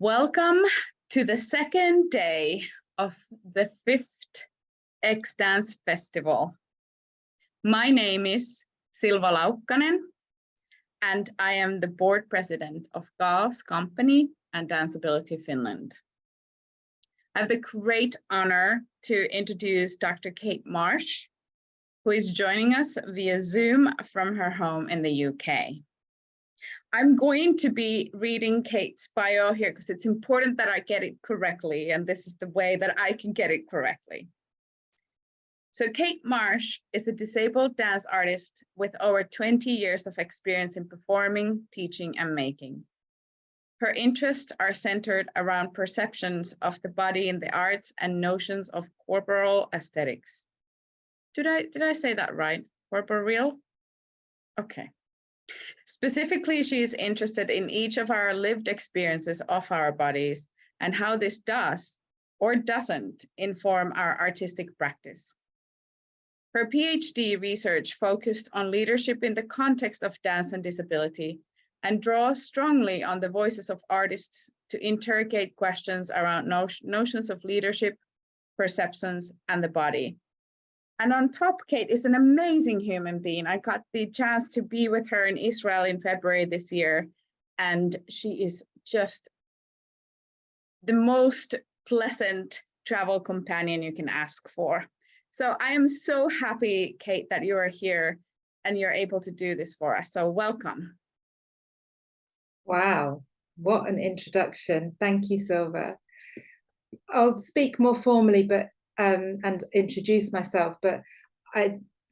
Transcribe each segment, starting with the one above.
Welcome to the second day of the 5th X Dance Festival. My name is Silva Laukkanen, and I am the board president of Chaos Company and Danceability Finland. I have the great honor to introduce Dr. Kate Marsh, who is joining us via Zoom from her home in the UK. I'm going to be reading Kate's bio here because it's important that I get it correctly, and this is the way that I can get it correctly. So Kate Marsh is a disabled dance artist with over 20 years of experience in performing, teaching, and making. Her interests are centered around perceptions of the body in the arts and notions of corporeal aesthetics. Did I say that right? Corporeal? Okay. Specifically, she is interested in each of our lived experiences of our bodies and how this does or doesn't inform our artistic practice. Her PhD research focused on leadership in the context of dance and disability and draws strongly on the voices of artists to interrogate questions around notions of leadership, perceptions, and the body. And on top, Kate is an amazing human being. I got the chance to be with her in Israel in February this year, and she is just the most pleasant travel companion you can ask for. So I am so happy, Kate, that you are here and you're able to do this for us. So welcome. Wow, what an introduction. Thank you, Silva. I'll speak more formally and introduce myself, but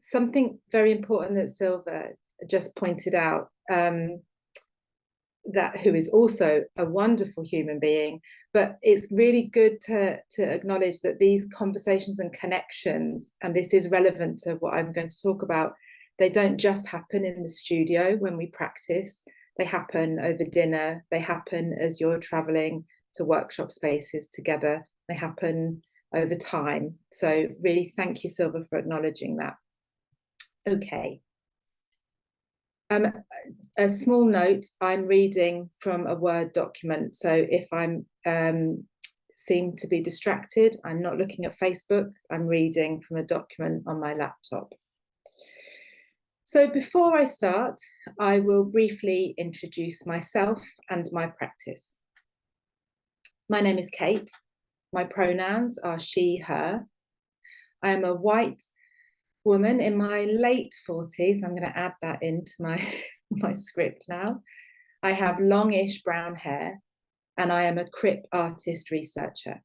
something very important that Silva just pointed out, that who is also a wonderful human being, but it's really good to acknowledge that these conversations and connections, and this is relevant to what I'm going to talk about, they don't just happen in the studio when we practice. They happen over dinner, they happen as you're traveling to workshop spaces together, they happen over time. So really thank you, Silva, for acknowledging that. Okay. A small note, I'm reading from a Word document. So if I'm seem to be distracted, I'm not looking at Facebook, I'm reading from a document on my laptop. So before I start, I will briefly introduce myself and my practice. My name is Kate. My pronouns are she, her. I am a white woman in my late 40s. I'm going to add that into my script now. I have longish brown hair, and I am a crip artist researcher.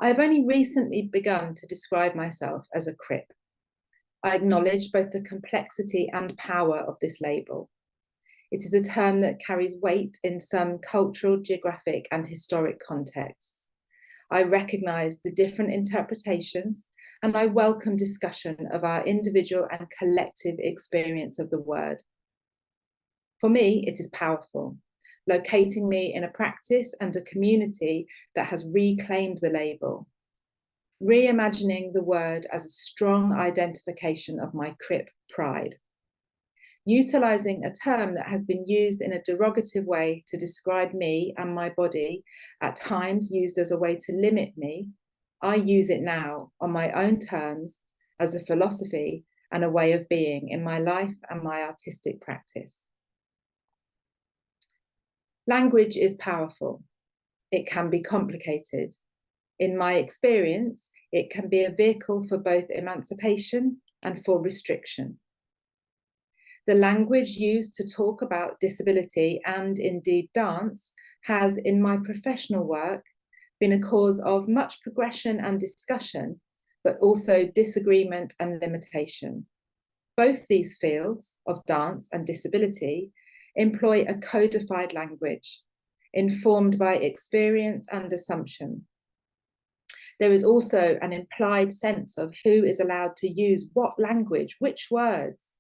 I have only recently begun to describe myself as a crip. I acknowledge both the complexity and power of this label. It is a term that carries weight in some cultural, geographic, and historic contexts. I recognise the different interpretations, and I welcome discussion of our individual and collective experience of the word. For me, it is powerful, locating me in a practice and a community that has reclaimed the label, reimagining the word as a strong identification of my crip pride. Utilising a term that has been used in a derogative way to describe me and my body, at times used as a way to limit me, I use it now on my own terms as a philosophy and a way of being in my life and my artistic practice. Language is powerful. It can be complicated. In my experience, it can be a vehicle for both emancipation and for restriction. The language used to talk about disability and indeed dance has, in my professional work, been a cause of much progression and discussion, but also disagreement and limitation. Both these fields of dance and disability employ a codified language, informed by experience and assumption. There is also an implied sense of who is allowed to use what language, which words.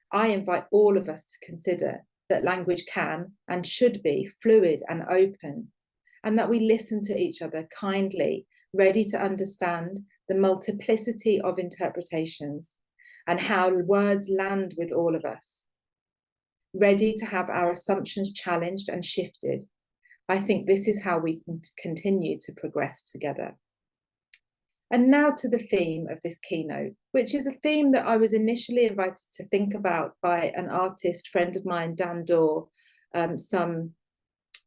I invite all of us to consider that language can and should be fluid and open, and that we listen to each other kindly, ready to understand the multiplicity of interpretations and how words land with all of us, ready to have our assumptions challenged and shifted, I think this is how we can continue to progress together. And now to the theme of this keynote, which is a theme that I was initially invited to think about by an artist friend of mine, Dan Dorr, some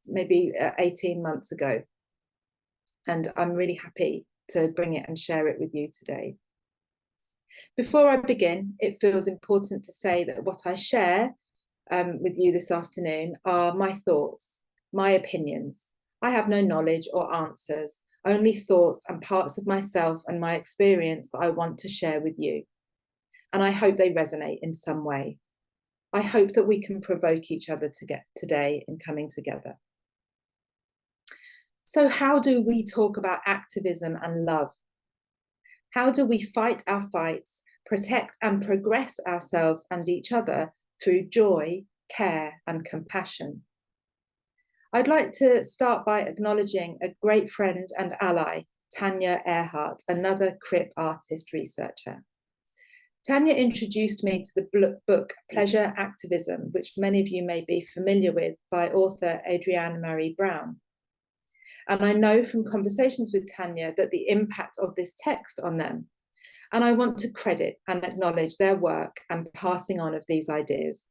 maybe 18 months ago. And I'm really happy to bring it and share it with you today. Before I begin, it feels important to say that what I share with you this afternoon are my thoughts, my opinions. I have no knowledge or answers, only thoughts and parts of myself and my experience that I want to share with you. And I hope they resonate in some way. I hope that we can provoke each other to get today in coming together. So how do we talk about activism and love? How do we fight our fights, protect and progress ourselves and each other through joy, care and compassion? I'd like to start by acknowledging a great friend and ally, Tanya Earhart, another CRIP artist researcher. Tanya introduced me to the book Pleasure Activism, which many of you may be familiar with, by author Adrienne Maree Brown. And I know from conversations with Tanya that the impact of this text on them. And I want to credit and acknowledge their work and passing on of these ideas.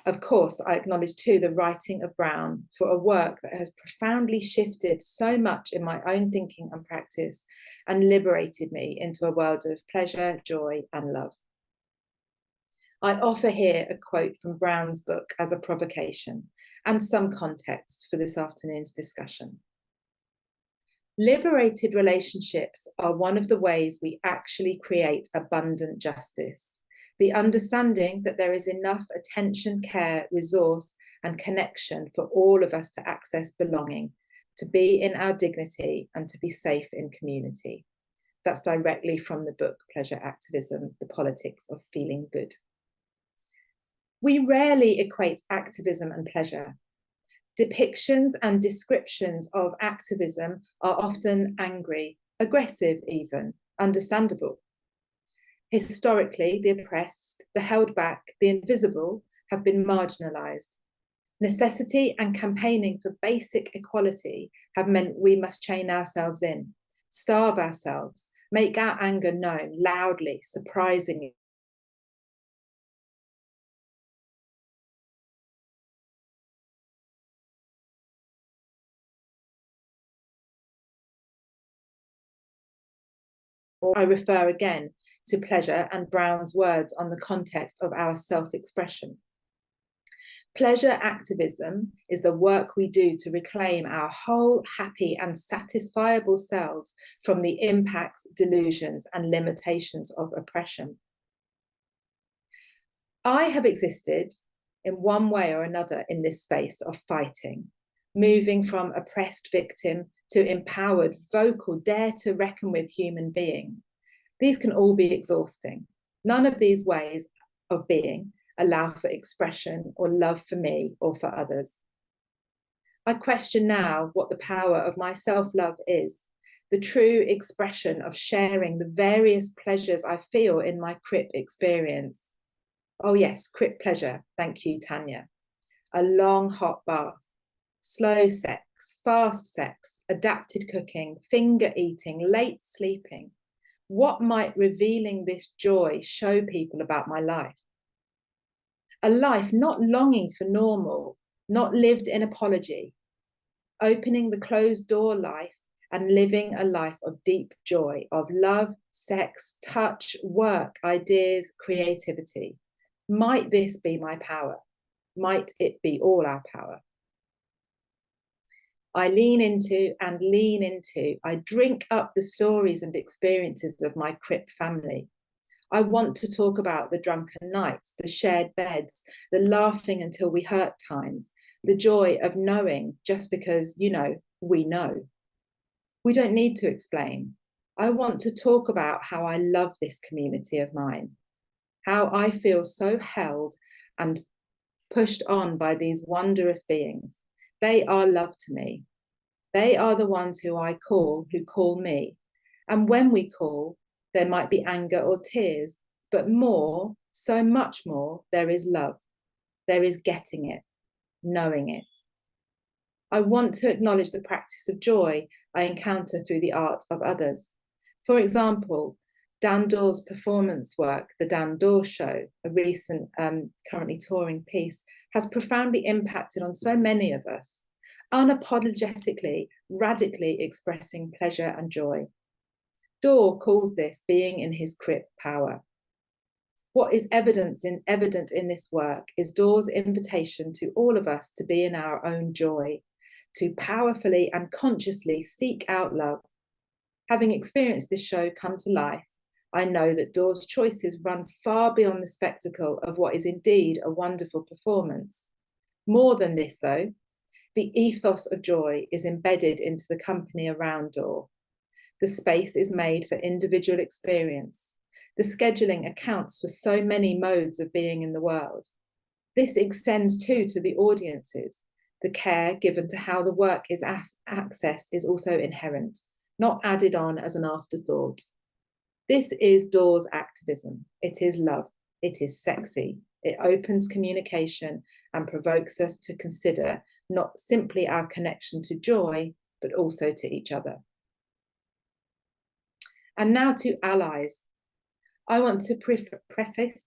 Of course, I acknowledge too the writing of Brown for a work that has profoundly shifted so much in my own thinking and practice and liberated me into a world of pleasure, joy, and love. I offer here a quote from Brown's book as a provocation and some context for this afternoon's discussion. Liberated relationships are one of the ways we actually create abundant justice. The understanding that there is enough attention, care, resource, and connection for all of us to access belonging, to be in our dignity, and to be safe in community. That's directly from the book Pleasure Activism, The Politics of Feeling Good. We rarely equate activism and pleasure. Depictions and descriptions of activism are often angry, aggressive even, understandable. Historically, the oppressed, the held back, the invisible have been marginalised. Necessity and campaigning for basic equality have meant we must chain ourselves in, starve ourselves, make our anger known loudly, surprisingly. I refer again to Pleasure and Brown's words on the context of our self-expression. Pleasure activism is the work we do to reclaim our whole, happy and satisfiable selves from the impacts, delusions and limitations of oppression. I have existed in one way or another in this space of fighting, moving from oppressed victim to empowered, vocal, dare to reckon with human being. These can all be exhausting. None of these ways of being allow for expression or love for me or for others. I question now what the power of my self-love is, the true expression of sharing the various pleasures I feel in my CRIP experience. Oh yes, CRIP pleasure, thank you, Tanya. A long hot bath, slow sex, fast sex, adapted cooking, finger eating, late sleeping. What might revealing this joy show people about my life? A life not longing for normal, not lived in apology, opening the closed door life and living a life of deep joy, of love, sex, touch, work, ideas, creativity. Might this be my power? Might it be all our power? I lean into, I drink up the stories and experiences of my CRIP family. I want to talk about the drunken nights, the shared beds, the laughing until we hurt times, the joy of knowing just because, you know, we know. We don't need to explain. I want to talk about how I love this community of mine, how I feel so held and pushed on by these wondrous beings. They are love to me. They are the ones who I call, who call me. And when we call, there might be anger or tears, but more, so much more, there is love. There is getting it, knowing it. I want to acknowledge the practice of joy I encounter through the art of others. For example, Dan Dawes' performance work, The Dan Dawes Show, a recent currently touring piece, has profoundly impacted on so many of us, unapologetically, radically expressing pleasure and joy. Daw calls this being in his crip power. What is evident in this work is Dawes' invitation to all of us to be in our own joy, to powerfully and consciously seek out love. Having experienced this show come to life, I know that Dawes' choices run far beyond the spectacle of what is indeed a wonderful performance. More than this, though, the ethos of joy is embedded into the company around Daw. The space is made for individual experience. The scheduling accounts for so many modes of being in the world. This extends too to the audiences. The care given to how the work is accessed is also inherent, not added on as an afterthought. This is Dawes' activism. It is love. It is sexy. It opens communication and provokes us to consider not simply our connection to joy, but also to each other. And now to allies. I want to preface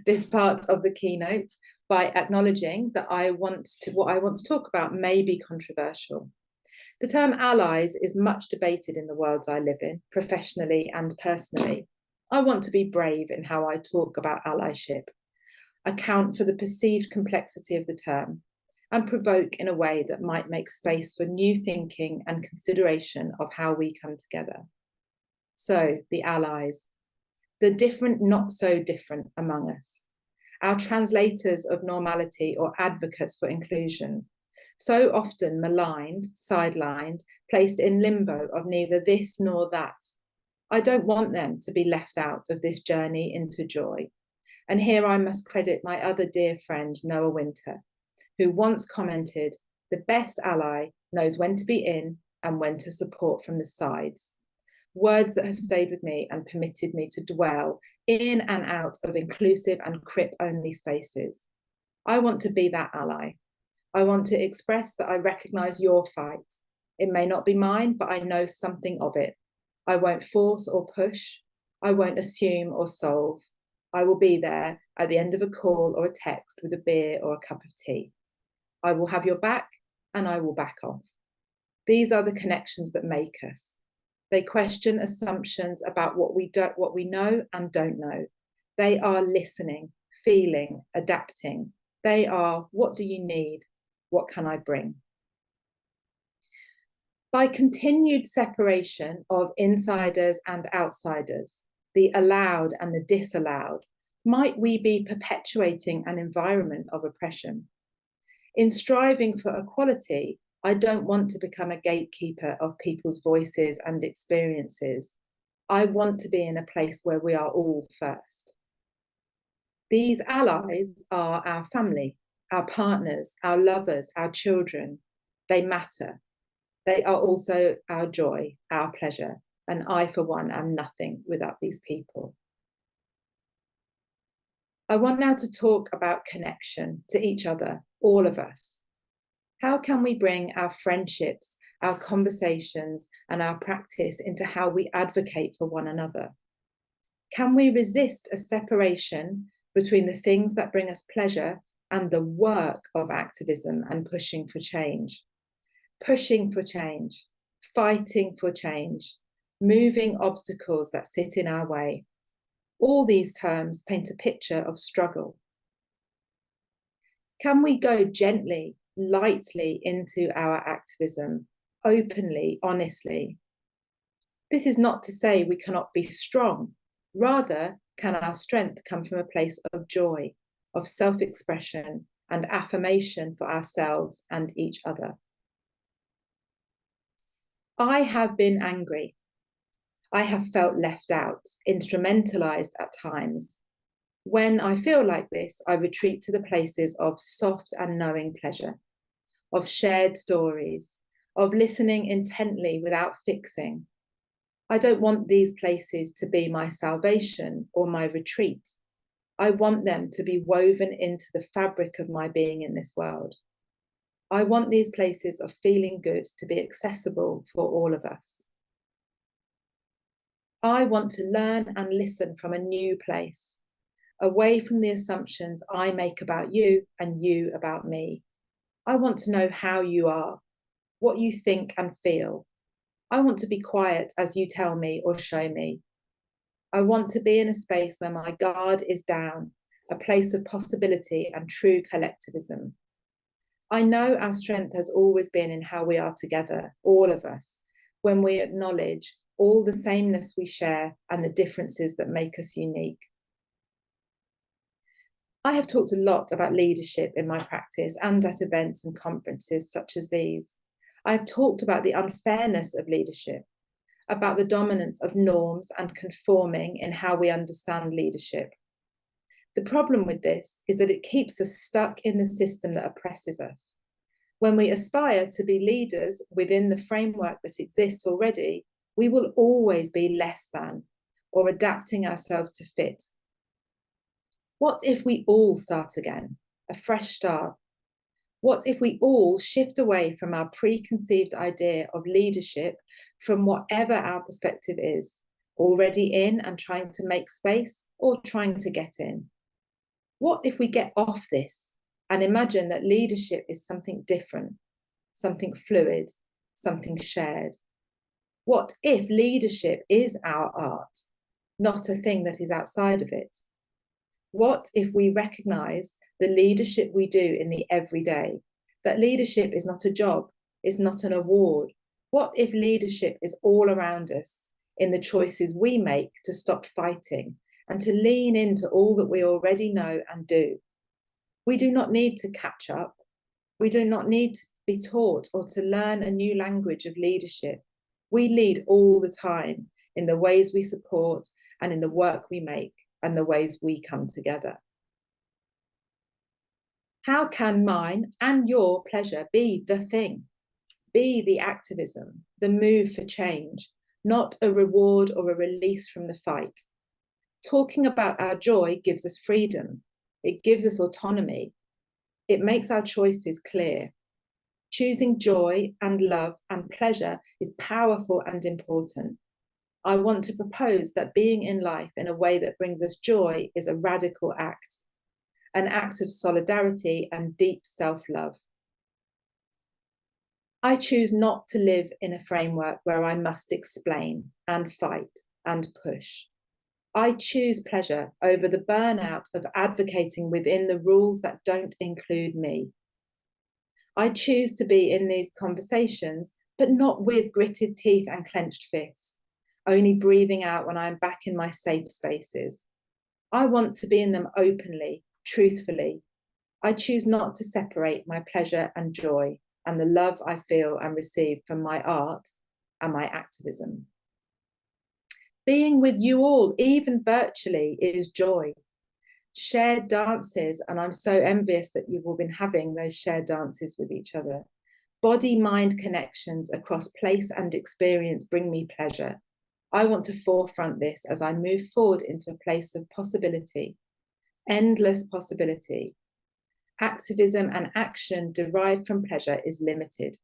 this part of the keynote by acknowledging that what I want to talk about may be controversial. The term allies is much debated in the worlds I live in, professionally and personally. I want to be brave in how I talk about allyship, account for the perceived complexity of the term, and provoke in a way that might make space for new thinking and consideration of how we come together. So, the allies, the different not so different among us, our translators of normality or advocates for inclusion, so often maligned, sidelined, placed in limbo of neither this nor that. I don't want them to be left out of this journey into joy. And here I must credit my other dear friend, Noah Winter, who once commented, "The best ally knows when to be in and when to support from the sides." Words that have stayed with me and permitted me to dwell in and out of inclusive and crip-only spaces. I want to be that ally. I want to express that I recognise your fight. It may not be mine, but I know something of it. I won't force or push. I won't assume or solve. I will be there at the end of a call or a text with a beer or a cup of tea. I will have your back and I will back off. These are the connections that make us. They question assumptions about what we know and don't know. They are listening, feeling, adapting. They are, what do you need? What can I bring? By continued separation of insiders and outsiders, the allowed and the disallowed, might we be perpetuating an environment of oppression? In striving for equality, I don't want to become a gatekeeper of people's voices and experiences. I want to be in a place where we are all first. These allies are our family, our partners, our lovers, our children. They matter. They are also our joy, our pleasure, and I, for one, am nothing without these people. I want now to talk about connection to each other, all of us. How can we bring our friendships, our conversations, and our practice into how we advocate for one another? Can we resist a separation between the things that bring us pleasure and the work of activism and pushing for change? Pushing for change, fighting for change, moving obstacles that sit in our way. All these terms paint a picture of struggle. Can we go gently, lightly into our activism, openly, honestly? This is not to say we cannot be strong. Rather, can our strength come from a place of joy, of self-expression and affirmation for ourselves and each other? I have been angry. I have felt left out, instrumentalized at times. When I feel like this, I retreat to the places of soft and knowing pleasure, of shared stories, of listening intently without fixing. I don't want these places to be my salvation or my retreat. I want them to be woven into the fabric of my being in this world. I want these places of feeling good to be accessible for all of us. I want to learn and listen from a new place, away from the assumptions I make about you and you about me. I want to know how you are, what you think and feel. I want to be quiet as you tell me or show me. I want to be in a space where my guard is down, a place of possibility and true collectivism. I know our strength has always been in how we are together, all of us, when we acknowledge all the sameness we share and the differences that make us unique. I have talked a lot about leadership in my practice and at events and conferences such as these. I have talked about the unfairness of leadership, about the dominance of norms and conforming in how we understand leadership. The problem with this is that it keeps us stuck in the system that oppresses us. When we aspire to be leaders within the framework that exists already, we will always be less than or adapting ourselves to fit. What if we all start again, a fresh start? What if we all shift away from our preconceived idea of leadership from whatever our perspective is, already in and trying to make space or trying to get in? What if we get off this and imagine that leadership is something different, something fluid, something shared? What if leadership is our art, not a thing that is outside of it? What if we recognize the leadership we do in the everyday, that leadership is not a job, is not an award? What if leadership is all around us in the choices we make to stop fighting and to lean into all that we already know and do? We do not need to catch up. We do not need to be taught or to learn a new language of leadership. We lead all the time in the ways we support and in the work we make and the ways we come together. How can mine and your pleasure be the thing? Be the activism, the move for change, not a reward or a release from the fight. Talking about our joy gives us freedom. It gives us autonomy. It makes our choices clear. Choosing joy and love and pleasure is powerful and important. I want to propose that being in life in a way that brings us joy is a radical act, an act of solidarity and deep self-love. I choose not to live in a framework where I must explain and fight and push. I choose pleasure over the burnout of advocating within the rules that don't include me. I choose to be in these conversations, but not with gritted teeth and clenched fists, only breathing out when I'm back in my safe spaces. I want to be in them openly, truthfully. I choose not to separate my pleasure and joy and the love I feel and receive from my art and my activism. Being with you all, even virtually, is joy. Shared dances, and I'm so envious that you've all been having those shared dances with each other. Body-mind connections across place and experience bring me pleasure. I want to forefront this as I move forward into a place of possibility, endless possibility. Activism and action derived from pleasure is limited.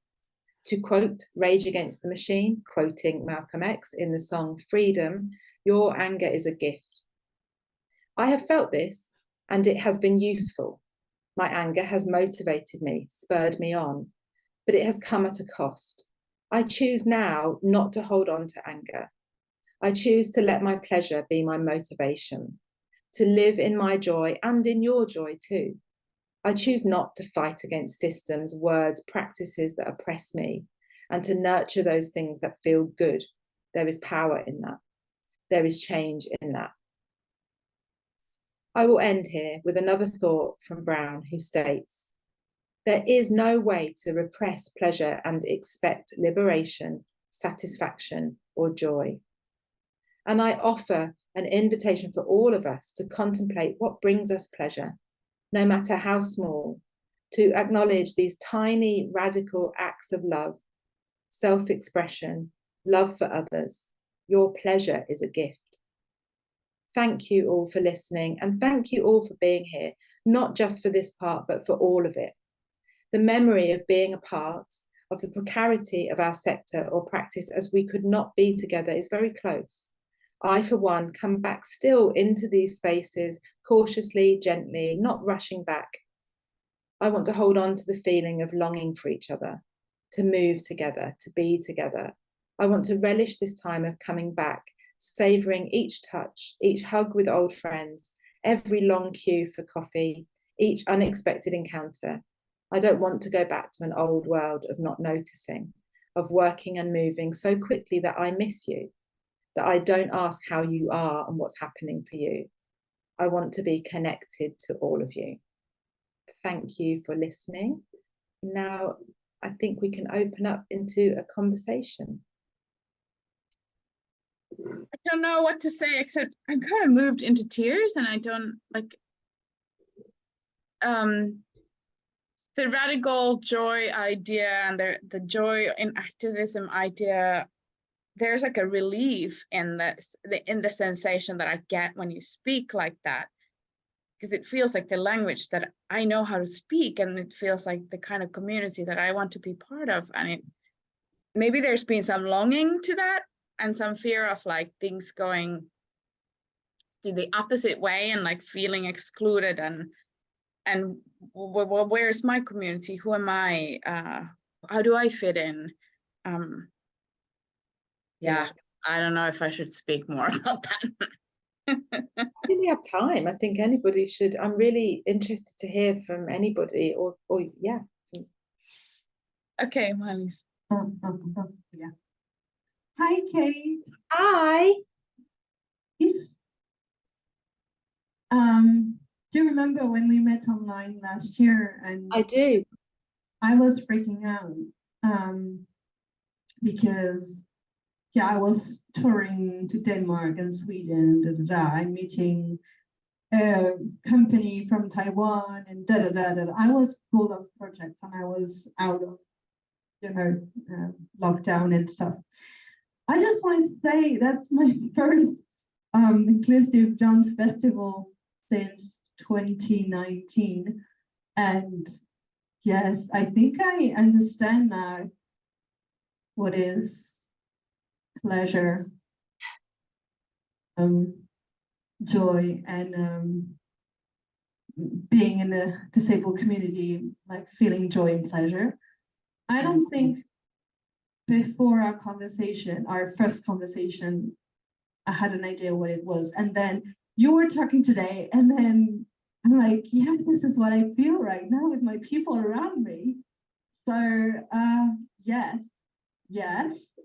To quote Rage Against the Machine, quoting Malcolm X in the song Freedom, your anger is a gift. I have felt this, and it has been useful. My anger has motivated me, spurred me on, but it has come at a cost. I choose now not to hold on to anger. I choose to let my pleasure be my motivation, to live in my joy and in your joy too. I choose not to fight against systems, words, practices that oppress me, and to nurture those things that feel good. There is power in that. There is change in that. I will end here with another thought from Brown, who states, there is no way to repress pleasure and expect liberation, satisfaction, or joy. And I offer an invitation for all of us to contemplate what brings us pleasure, no matter how small, to acknowledge these tiny, radical acts of love, self-expression, love for others. Your pleasure is a gift. Thank you all for listening, and thank you all for being here, not just for this part, but for all of it. The memory of being a part of the precarity of our sector or practice as we could not be together is very close. I, for one, come back still into these spaces cautiously, gently, not rushing back. I want to hold on to the feeling of longing for each other, to move together, to be together. I want to relish this time of coming back, savouring each touch, each hug with old friends, every long queue for coffee, each unexpected encounter. I don't want to go back to an old world of not noticing, of working and moving so quickly that I miss you, that I don't ask how you are and what's happening for you. I want to be connected to all of you. Thank you for listening. Now, I think we can open up into a conversation. I don't know what to say, except I'm kind of moved into tears, and I don't like the radical joy idea and the joy in activism idea. There's like a relief in the sensation that I get when you speak like that, because it feels like the language that I know how to speak, and it feels like the kind of community that I want to be part of. And maybe there's been some longing to that and some fear of like things going to the opposite way and like feeling excluded and where's my community? Who am I? How do I fit in? Yeah, I don't know if I should speak more about that. I think we have time. I think anybody should. I'm really interested to hear from anybody, or yeah. Okay, Marlies. Yeah. Hi, Kate. Hi. Do you remember when we met online last year? And I do. I was freaking out because I was touring to Denmark and Sweden, and meeting a company from Taiwan and I was full of projects, and I was out of lockdown and stuff. I just wanted to say that's my first Inclusive Dance Festival since 2019, and yes, I think I understand now what is pleasure, joy, and being in the disabled community, like feeling joy and pleasure. I don't think before our first conversation, I had an idea what it was. And then you were talking today, and then I'm like, yeah, this is what I feel right now with my people around me. So yes,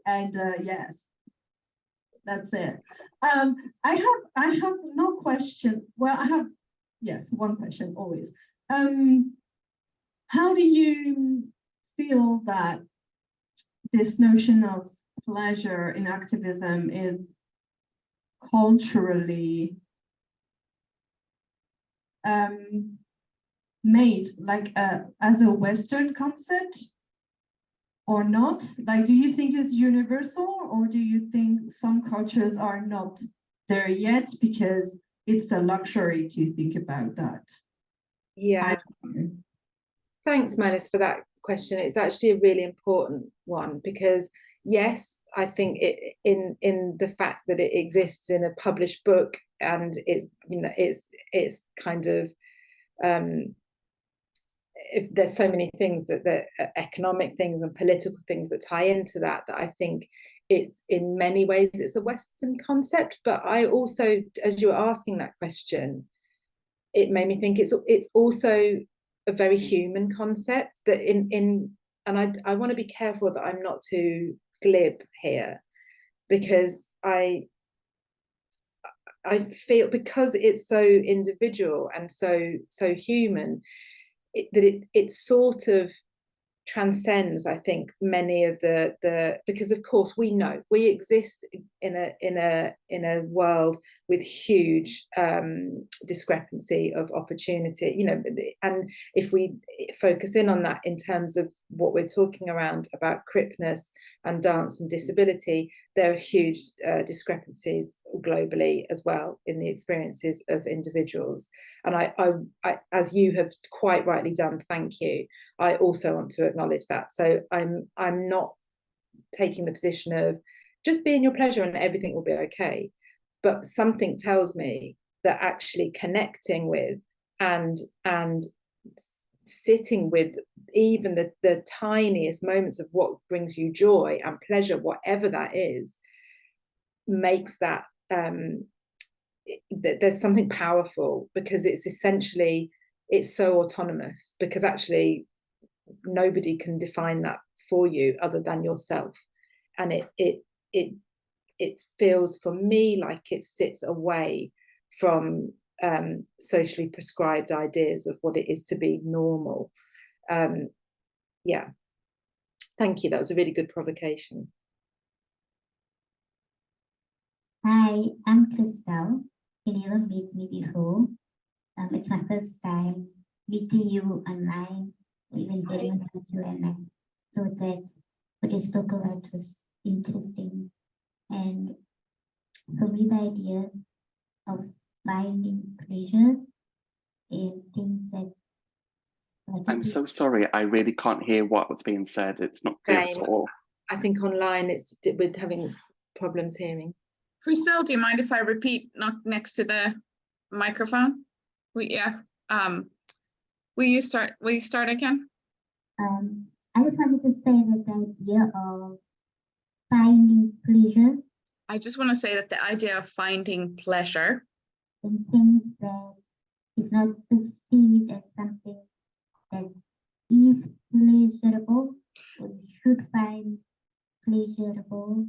and yes, that's it. I have no question. Well, I have, yes, one question always. How do you feel that this notion of pleasure in activism is culturally made like as a Western concept or not? Like, do you think it's universal, or do you think some cultures are not there yet because it's a luxury to think about that? Yeah. Thanks, Manus, for that question. It's actually a really important one, because yes, I think it in the fact that it exists in a published book, and it's it's kind of if there's so many things that economic things and political things that tie into that I think it's in many ways it's a Western concept. But I also, as you were asking that question, it made me think it's also a very human concept that and I want to be careful that I'm not too glib here, because I feel, because it's so individual and so human, it sort of transcends, I think, many of the because of course we know we exist in a world with huge discrepancy of opportunity, you know. And if we focus in on that in terms of what we're talking around about cripness and dance and disability, there are huge discrepancies globally as well in the experiences of individuals. And I, as you have quite rightly done, thank you, I also want to acknowledge that. So I'm not taking the position of just be in your pleasure and everything will be okay. But something tells me that actually connecting with and sitting with even the tiniest moments of what brings you joy and pleasure, whatever that is, makes that there's something powerful, because it's essentially, it's so autonomous, because actually nobody can define that for you other than yourself. And it feels for me like it sits away from socially prescribed ideas of what it is to be normal. Yeah, thank you. That was a really good provocation. Hi, I'm Crystal. You never met me before. It's my first time meeting you online, even getting in touch with you, and I thought that what you spoke about was interesting. And for me, the idea of finding pleasure in things that... I'm so sorry, I really can't hear what's being said. It's not clear at all. I think online we're having problems hearing. Crystal, do you mind if I repeat next to the microphone? Will you start again? I just wanted to say that the idea of finding pleasure. I just want to say that the idea of finding pleasure in things that is not perceived as something that is pleasurable, or you should find pleasurable.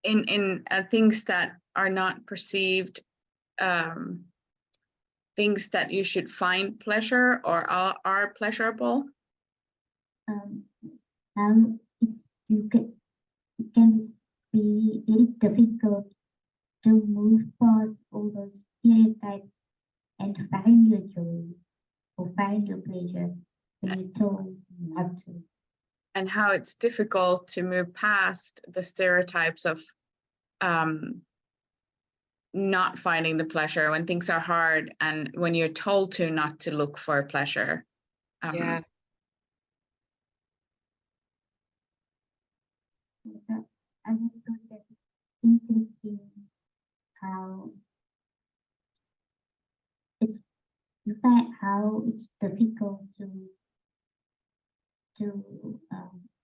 In things that are not perceived, things that you should find pleasure or are pleasurable. It can be very difficult to move past all those stereotypes and find your joy or find your pleasure when you're told not to. And how it's difficult to move past the stereotypes of not finding the pleasure when things are hard and when you're told to not to look for pleasure. Yeah. So I just thought that interesting how it's difficult to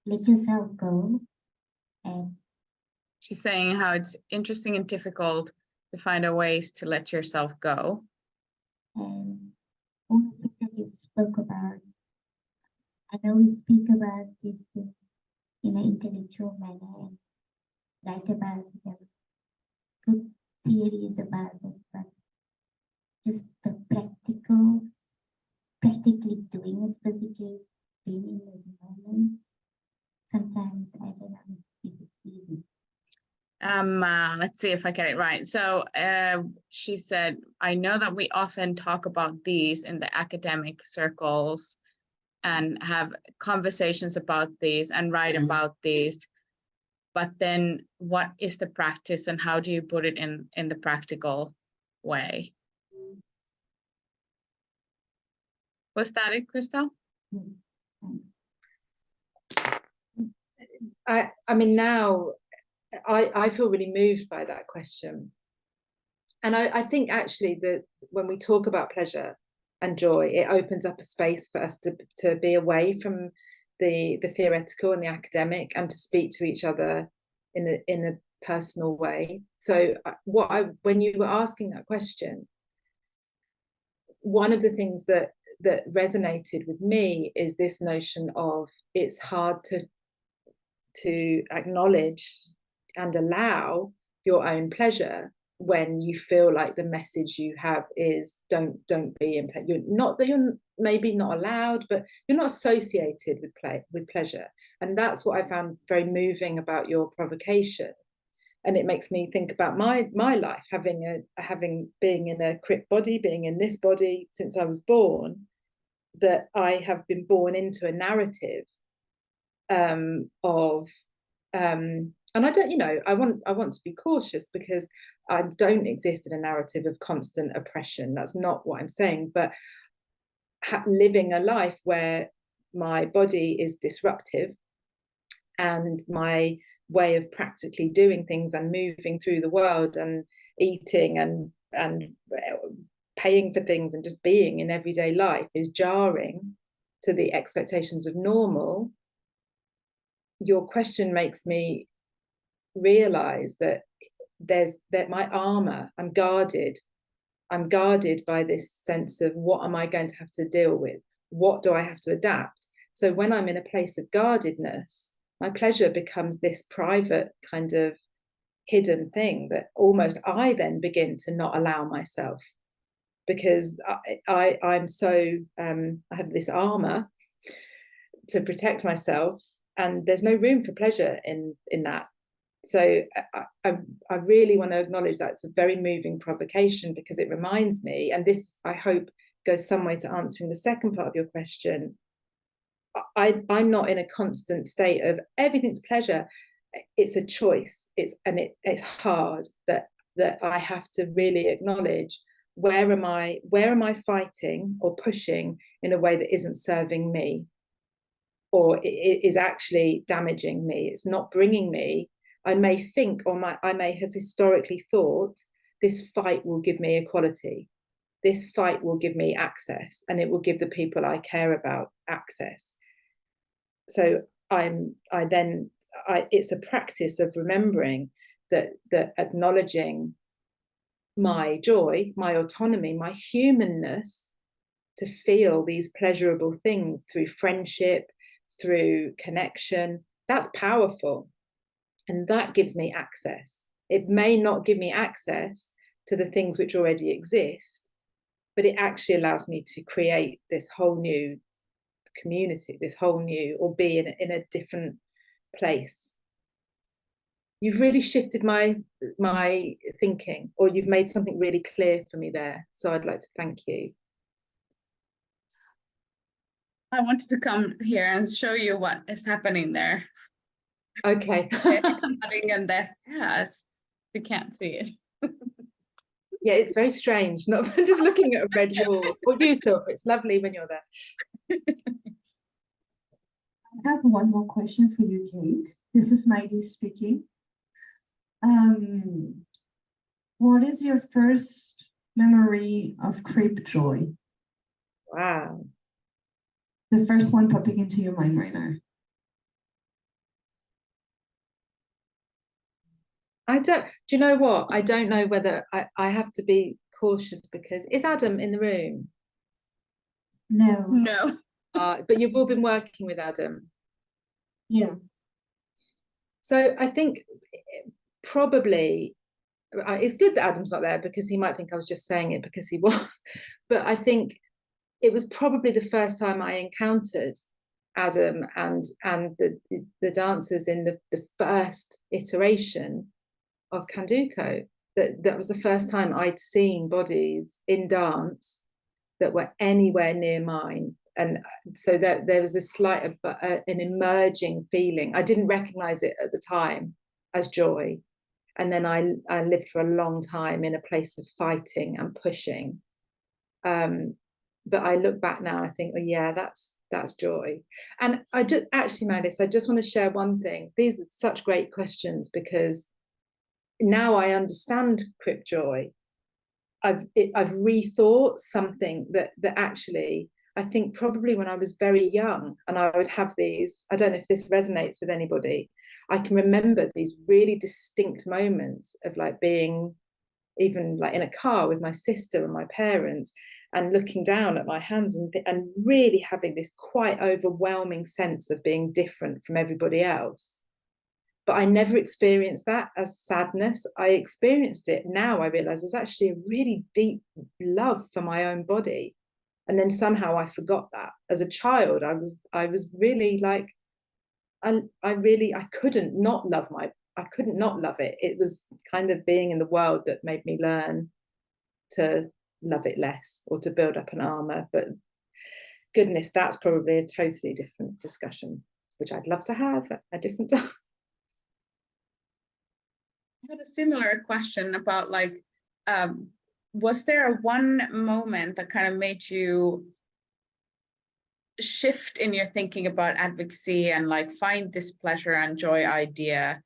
let yourself go. And she's saying how it's interesting and difficult to find a ways to let yourself go. And all the things that you spoke about, I know we speak about these things in an intellectual manner and write about it, and good theories about it, but just the practically doing it, physically being in those moments, sometimes I don't know if it's easy. Let's see if I get it right. So she said, I know that we often talk about these in the academic circles and have conversations about these and write about these, but then what is the practice and how do you put it in the practical way? Was that it, Crystal? I mean, now I feel really moved by that question. And I think actually that when we talk about pleasure and joy, it opens up a space for us to be away from the theoretical and the academic and to speak to each other in a personal way. So when you were asking that question, one of the things that resonated with me is this notion of it's hard to acknowledge and allow your own pleasure when you feel like the message you have is don't be in pleasure. You're maybe not allowed, but you're not associated with pleasure. And that's what I found very moving about your provocation. And it makes me think about my life, being in a crypt body, being in this body since I was born, that I have been born into a narrative of and I don't, you know, I want to be cautious, because I don't exist in a narrative of constant oppression. That's not what I'm saying, but living a life where my body is disruptive and my way of practically doing things and moving through the world and eating and paying for things and just being in everyday life is jarring to the expectations of normal. Your question makes me realize that my armor, I'm guarded by this sense of, what am I going to have to deal with? What do I have to adapt? So when I'm in a place of guardedness, my pleasure becomes this private kind of hidden thing that almost I then begin to not allow myself, because I'm so I have this armor to protect myself, and there's no room for pleasure in that. So I really want to acknowledge that it's a very moving provocation, because it reminds me, and this I hope goes some way to answering the second part of your question, I'm not in a constant state of everything's pleasure. It's a choice. It's hard that I have to really acknowledge, where am I fighting or pushing in a way that isn't serving me, or it is actually damaging me. It's not bringing me. I may think, or I may have historically thought, this fight will give me equality. This fight will give me access, and it will give the people I care about access. So it's a practice of remembering that acknowledging my joy, my autonomy, my humanness, to feel these pleasurable things through friendship, through connection, that's powerful. And that gives me access. It may not give me access to the things which already exist, but it actually allows me to create this whole new community, or be in a different place. You've really shifted my thinking, or you've made something really clear for me there. So I'd like to thank you. I wanted to come here and show you what is happening there. Okay. And yes, you can't see it. Yeah, it's very strange. Not just looking at a red wall. Or you, Silver. It's lovely when you're there. I have one more question for you, Kate. This is Maidi speaking. What is your first memory of crypt joy? Wow. The first one popping into your mind right now. Do you know what? I don't know whether I have to be cautious, because is Adam in the room? No. No. But you've all been working with Adam. Yes. So I think probably it's good that Adam's not there, because he might think I was just saying it because he was. But I think it was probably the first time I encountered Adam and the dancers in the first iteration of Kanduko. That was the first time I'd seen bodies in dance that were anywhere near mine. And so there was a slight an emerging feeling. I didn't recognize it at the time as joy. And then I lived for a long time in a place of fighting and pushing. But I look back now, I think, oh yeah, that's joy. And I just actually, Malis, I just want to share one thing. These are such great questions, because now I understand crypt joy. I've rethought something that actually, I think probably when I was very young, and I would have these, I don't know if this resonates with anybody, I can remember these really distinct moments of like being even like in a car with my sister and my parents, and looking down at my hands and really having this quite overwhelming sense of being different from everybody else. But I never experienced that as sadness. I experienced it, now I realize, as actually a really deep love for my own body. And then somehow I forgot that. As a child, I was really like, I couldn't not love couldn't not love it. It was kind of being in the world that made me learn to love it less, or to build up an armor. But goodness, that's probably a totally different discussion, which I'd love to have at a different time. I had a similar question about, like, was there one moment that kind of made you shift in your thinking about advocacy and like find this pleasure and joy idea?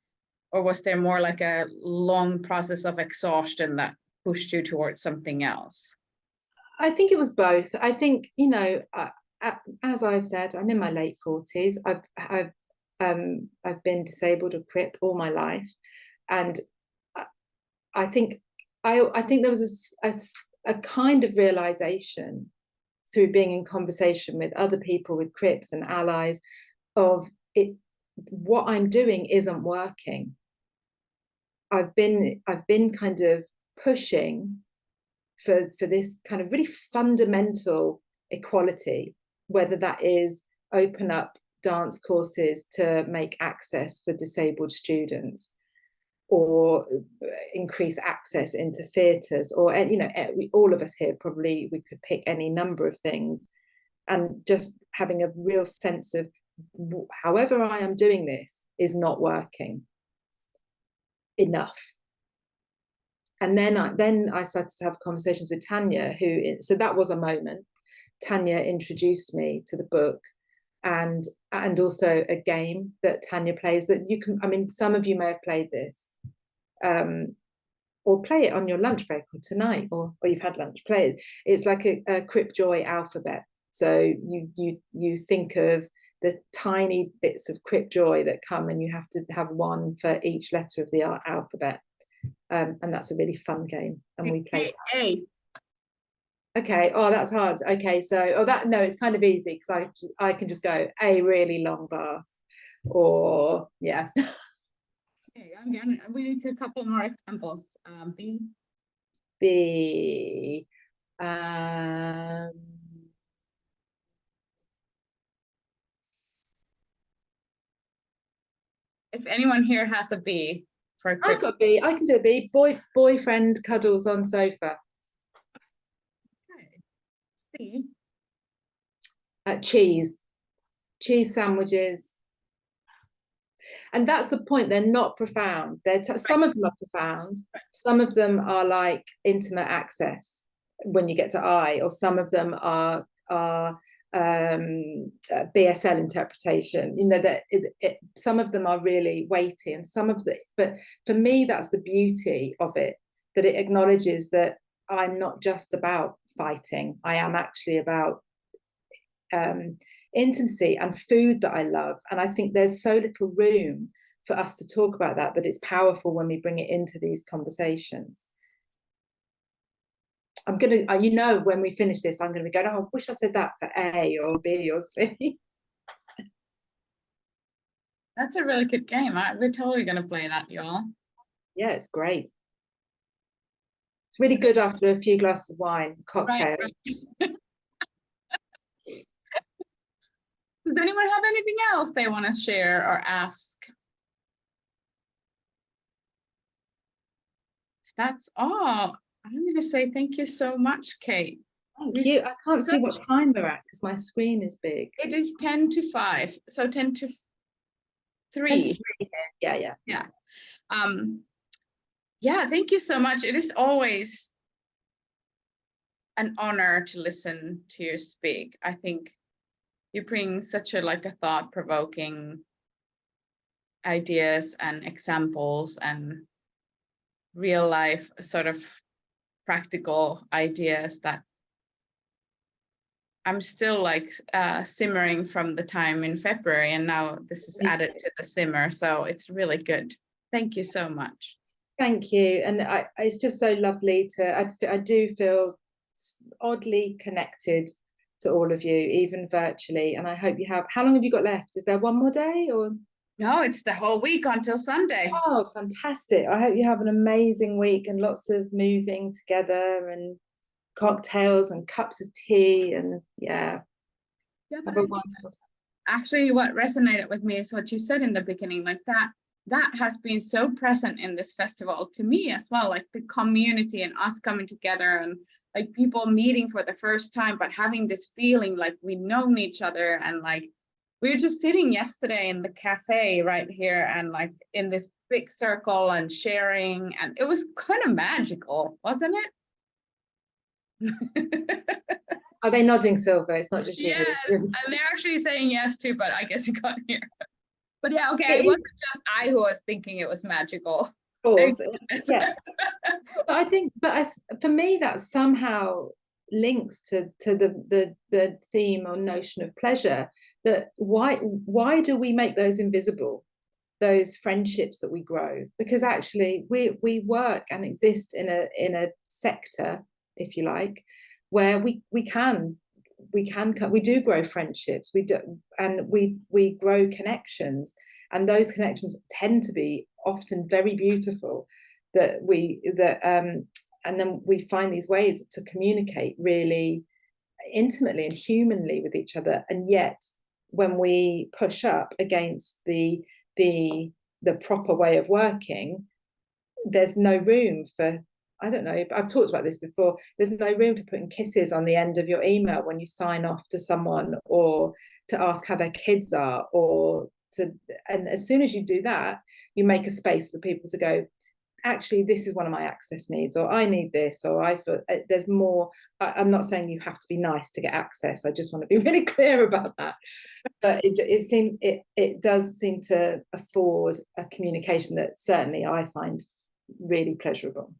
Or was there more like a long process of exhaustion that pushed you towards something else? I think it was both. I think, you know, as I've said, I'm in my late 40s. I've been disabled or crip all my life, and I think there was a kind of realization through being in conversation with other people with crips and allies of it. What I'm doing isn't working. I've been kind of pushing for this kind of really fundamental equality, whether that is open up dance courses to make access for disabled students, or increase access into theatres, or, you know, all of us here probably, we could pick any number of things, and just having a real sense of however I am doing this is not working enough. And then I started to have conversations with Tanya, so that was a moment. Tanya introduced me to the book, and also a game that Tanya plays that you can, I mean, some of you may have played this, or play it on your lunch break, or tonight, or you've had lunch, play it. It's like a Crip Joy alphabet. So you think of the tiny bits of Crip Joy that come, and you have to have one for each letter of the alphabet. And that's a really fun game, and we play. A. Okay. Oh, that's hard. Okay, so no, it's kind of easy because I can just go a really long bath, or yeah. Okay, we need a couple more examples. B. B. If anyone here has a B for I've got B. I can do a B. Boyfriend cuddles on sofa. C. Cheese sandwiches. And that's the point. They're not profound. Some of them are profound. Some of them are like intimate access when you get to I, or some of them are BSL interpretation. You know, that some of them are really weighty, and but for me, that's the beauty of it, that it acknowledges that I'm not just about fighting. I am actually about intimacy and food that I love. And I think there's so little room for us to talk about that it's powerful when we bring it into these conversations. I'm gonna, you know, when we finish this, I'm gonna be going, oh, I wish I'd said that for A or B or C. That's a really good game. We're totally gonna play that, y'all. Yeah, it's great. It's really good after a few glasses of wine, cocktail. Right. Does anyone have anything else they want to share or ask? If that's all, I'm going to say thank you so much, Kate. Thank you. I can't see what time we're at because my screen is big. It is 10 to 5, so 10 to 3. 10 to 3 here. Yeah. Yeah, thank you so much. It is always an honor to listen to you speak. I think you bring such a thought-provoking ideas and examples and real life sort of practical ideas that I'm still simmering from the time in February, and now this is added to the simmer, so it's really good. Thank you so much. Thank you. And it's just so lovely I do feel oddly connected to all of you, even virtually, and I hope you have. How long have you got left? Is there one more day, or? No, it's the whole week until Sunday. Oh, fantastic. I hope you have an amazing week and lots of moving together and cocktails and cups of tea, and yeah, have a wonderful time. Actually, what resonated with me is what you said in the beginning, like that has been so present in this festival to me as well, like the community and us coming together and like people meeting for the first time, but having this feeling like we know each other. And like, we were just sitting yesterday in the cafe right here and like in this big circle and sharing, and it was kind of magical, wasn't it? Are they nodding, Silva? It's not just you. Yes, and they're actually saying yes too, but I guess you can't hear. But yeah, okay, it wasn't just I who was thinking it was magical. Of course, yeah. But I think, for me, that somehow links to the theme or notion of pleasure. That why do we make those invisible? Those friendships that we grow, because actually we work and exist in a sector, if you like, where we do grow friendships, we grow connections, and those connections tend to be often very beautiful, and then we find these ways to communicate really intimately and humanly with each other. And yet when we push up against the proper way of working, there's no room for, I don't know, I've talked about this before, there's no room for putting kisses on the end of your email when you sign off to someone, or to ask how their kids are, and as soon as you do that, you make a space for people to go, actually, this is one of my access needs, or I need this, or I feel there's more. I'm not saying you have to be nice to get access. I just want to be really clear about that. But it does seem to afford a communication that certainly I find really pleasurable.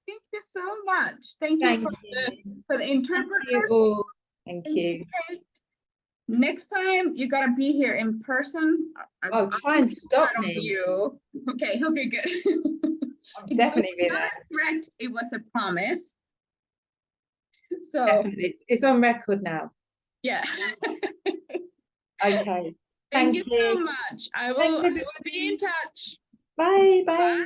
Thank you so much. Thank you for the interpreter. Thank you all. Thank you. Next time you gotta be here in person. Oh, try and stop me. You. Okay, good. I'll definitely be there. Correct. It was a promise. So definitely. It's on record now. Yeah. Okay. Thank you so much. I will be in touch. Bye. Bye.